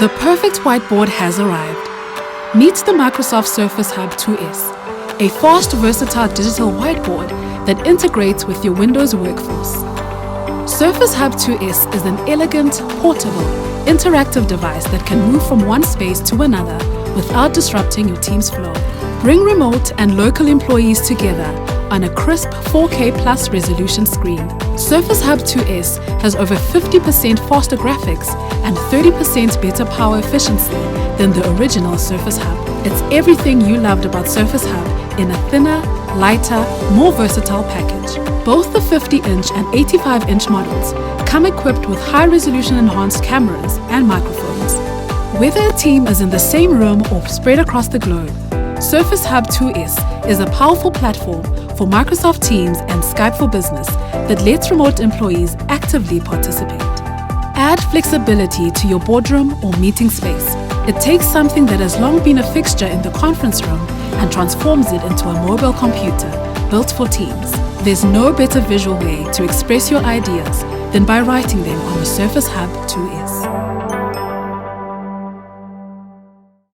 The perfect whiteboard has arrived. Meet the Microsoft Surface Hub 2S, a fast, versatile digital whiteboard that integrates with your Windows workforce. Surface Hub 2S is an elegant, portable, interactive device that can move from one space to another without disrupting your team's flow. Bring remote and local employees together on a crisp 4K plus resolution screen. Surface Hub 2S has over 50% faster graphics and 30% better power efficiency than the original Surface Hub. It's everything you loved about Surface Hub in a thinner, lighter, more versatile package. Both the 50-inch and 85-inch models come equipped with high-resolution enhanced cameras and microphones. Whether a team is in the same room or spread across the globe, Surface Hub 2S is a powerful platform for Microsoft Teams and Skype for Business that lets remote employees actively participate. Add flexibility to your boardroom or meeting space. It takes something that has long been a fixture in the conference room and transforms it into a mobile computer built for Teams. There's no better visual way to express your ideas than by writing them on the Surface Hub 2S.